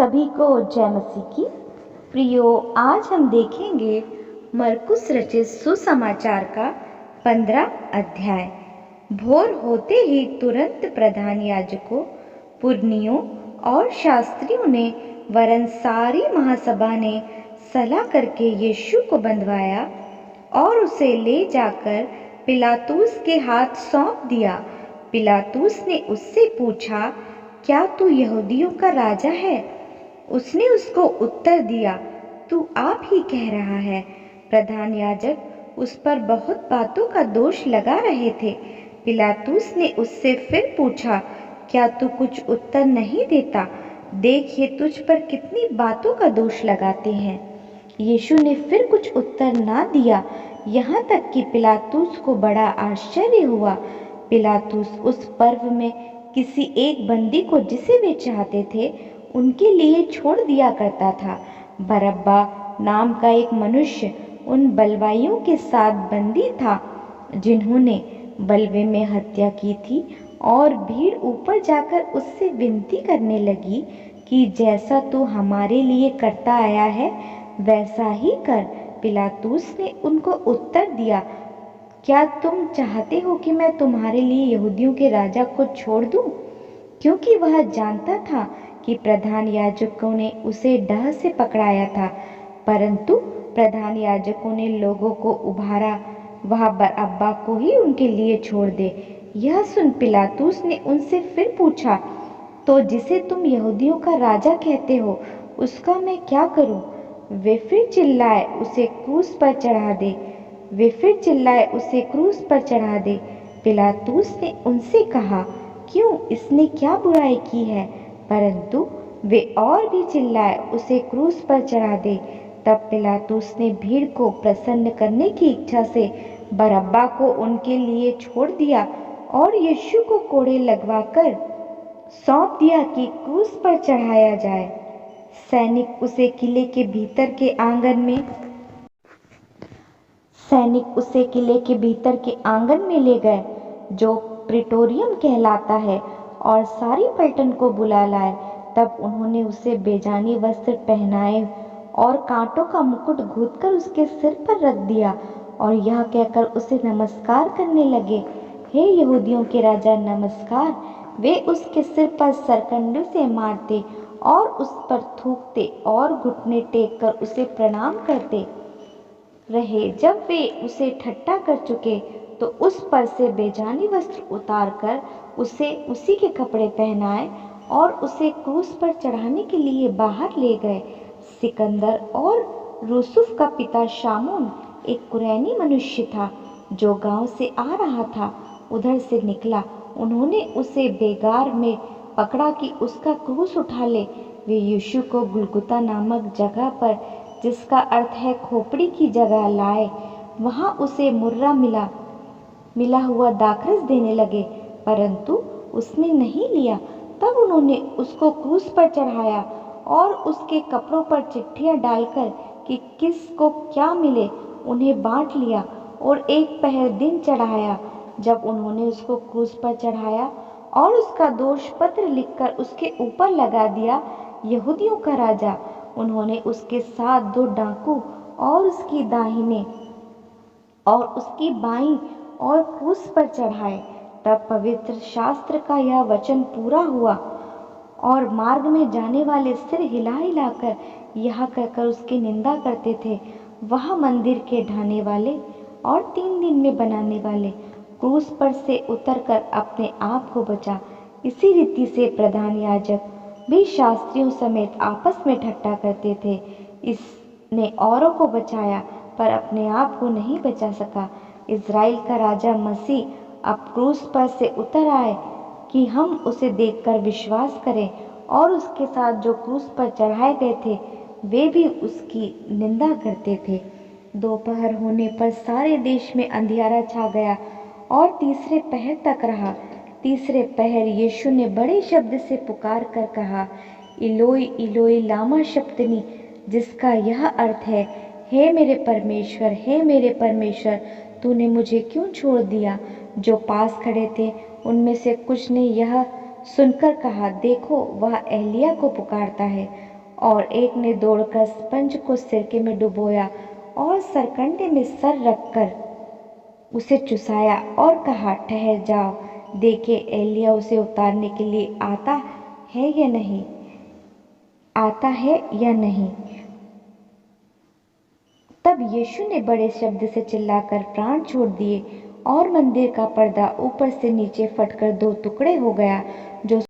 सभी को जय मसीह की। प्रियो, आज हम देखेंगे मरकुस रचित सुसमाचार का 15 अध्याय। भोर होते ही तुरंत प्रधान याजकों, पुरनियों और शास्त्रियों ने वरन सारी महासभा ने सलाह करके यीशु को बंधवाया और उसे ले जाकर पिलातुस के हाथ सौंप दिया। पिलातुस ने उससे पूछा, क्या तू यहूदियों का राजा है? उसने उसको उत्तर दिया, तू आप ही कह रहा है। प्रधान याजक उस पर बहुत बातों का दोष लगा रहे थे। पिलातुस ने उससे फिर पूछा, क्या तू कुछ उत्तर नहीं देता? देख, ये तुझ पर कितनी बातों का दोष लगाते हैं। यीशु ने फिर कुछ उत्तर ना दिया, यहाँ तक कि पिलातुस को बड़ा आश्चर्य हुआ। पिलातुस उस पर्व में किसी एक बंदी को जिसे वे चाहते थे उनके लिए छोड़ दिया करता था। बरअब्बा नाम का एक मनुष्य उन बलवाइयों के साथ बंदी था जिन्होंने बलवे में हत्या की थी, और भीड़ ऊपर जाकर उससे विनती करने लगी कि जैसा तू हमारे लिए करता आया है वैसा ही कर। पिलातुस ने उनको उत्तर दिया, क्या तुम चाहते हो कि मैं तुम्हारे लिए यहूदियों के राजा को छोड़ दूं? क्योंकि वह जानता था कि प्रधान याजकों ने उसे डर से पकड़ाया था। परंतु प्रधान याजकों ने लोगों को उभारा, वह बरअब्बा को ही उनके लिए छोड़ दे। यह सुन पिलातुस ने उनसे फिर पूछा, तो जिसे तुम यहूदियों का राजा कहते हो उसका मैं क्या करूं? वे फिर चिल्लाए, उसे क्रूस पर चढ़ा दे। वे फिर चिल्लाए, उसे क्रूस पर चढ़ा दे। पिलातुस ने उनसे कहा, क्यों, इसने क्या बुराई की है? परंतु वे और भी चिल्लाए, उसे क्रूस पर चढ़ा दे। तब पिलातुस ने भीड़ को प्रसन्न करने की इच्छा से बरअब्बा को उनके लिए छोड़ दिया और यीशु को कोड़े लगवाकर सौंप दिया कि क्रूस पर चढ़ाया जाए। सैनिक उसे किले के भीतर के आंगन में ले गए, जो प्रीटोरियम कहलाता है, और सारी पलटन को बुला लाए। तब उन्होंने उसे बेजानी वस्त्र पहनाए और कांटों का मुकुट गूंथकर उसके सिर पर रख दिया, और यह कहकर उसे नमस्कार करने लगे, हे यहूदियों के राजा, नमस्कार। वे उसके सिर पर सरकंडे से मारते और उस पर थूकते और घुटने टेक कर उसे प्रणाम करते रहे। जब वे उसे ठट्ठा कर चुके तो उस पर से बेजानी वस्त्र उतार कर उसे उसी के कपड़े पहनाए और उसे क्रूस पर चढ़ाने के लिए बाहर ले गए। सिकंदर और यूसुफ का पिता शामून एक कुरैनी मनुष्य था जो गांव से आ रहा था, उधर से निकला। उन्होंने उसे बेगार में पकड़ा कि उसका क्रूस उठा ले। वे यीशु को गुलगुता नामक जगह पर, जिसका अर्थ है खोपड़ी की जगह, लाए। वहां उसे मुर्रा मिला हुआ दाखरस देने लगे, परंतु उसने नहीं लिया। तब उन्होंने उसको क्रूस पर चढ़ाया और उसके कपड़ों पर चिट्ठियां डालकर कि किसको क्या मिले उन्हें बांट लिया, और एक पहर दिन चढ़ाया। जब उन्होंने उसको क्रूस पर चढ़ाया और उसका दोष पत्र लिखकर उसके ऊपर लगा दिया, यहूदियों का राजा, उन्होंने उसके साथ 2 डाकू और उसकी दाहिने और उसकी बाईं और क्रूस पर चढ़ाए। तब पवित्र शास्त्र का यह वचन पूरा हुआ, और मार्ग में जाने वाले सिर हिला हिलाकर यह कहकर उसकी निंदा करते थे, वह मंदिर के ढाने वाले और 3 दिन में बनाने वाले क्रूस पर से उतरकर अपने आप को बचा। इसी रीति से प्रधान याजक भी शास्त्रियों समेत आपस में ठट्ठा करते थे। इसने औरों को बचाया पर अपने आप को नहीं बचा सका। इज़राइल का राजा मसीह अब क्रूस पर से उतर आए कि हम उसे देखकर विश्वास करें, और उसके साथ जो क्रूस पर चढ़ाए गए थे वे भी उसकी निंदा करते थे। दोपहर होने पर सारे देश में अंधियारा छा गया और तीसरे पहर तक रहा। तीसरे पहर यीशु ने बड़े शब्द से पुकार कर कहा, इलोई इलोई लामा शप्तनी, जिसका यह अर्थ है, हे मेरे परमेश्वर, हे मेरे परमेश्वर, तूने मुझे क्यों छोड़ दिया? जो पास खड़े थे उनमें से कुछ ने यह सुनकर कहा, देखो, वह एलिय्याह को पुकारता है। और एक ने दौड़कर स्पंज को सिरके में डुबोया और सरकंडे में सर रखकर उसे चुसाया और कहा, ठहर जाओ, देखे एलिया उसे उतारने के लिए आता है या नहीं। तब यीशु ने बड़े शब्द से चिल्लाकर प्राण छोड़ दिए और मंदिर का पर्दा ऊपर से नीचे फटकर 2 टुकड़े हो गया। जो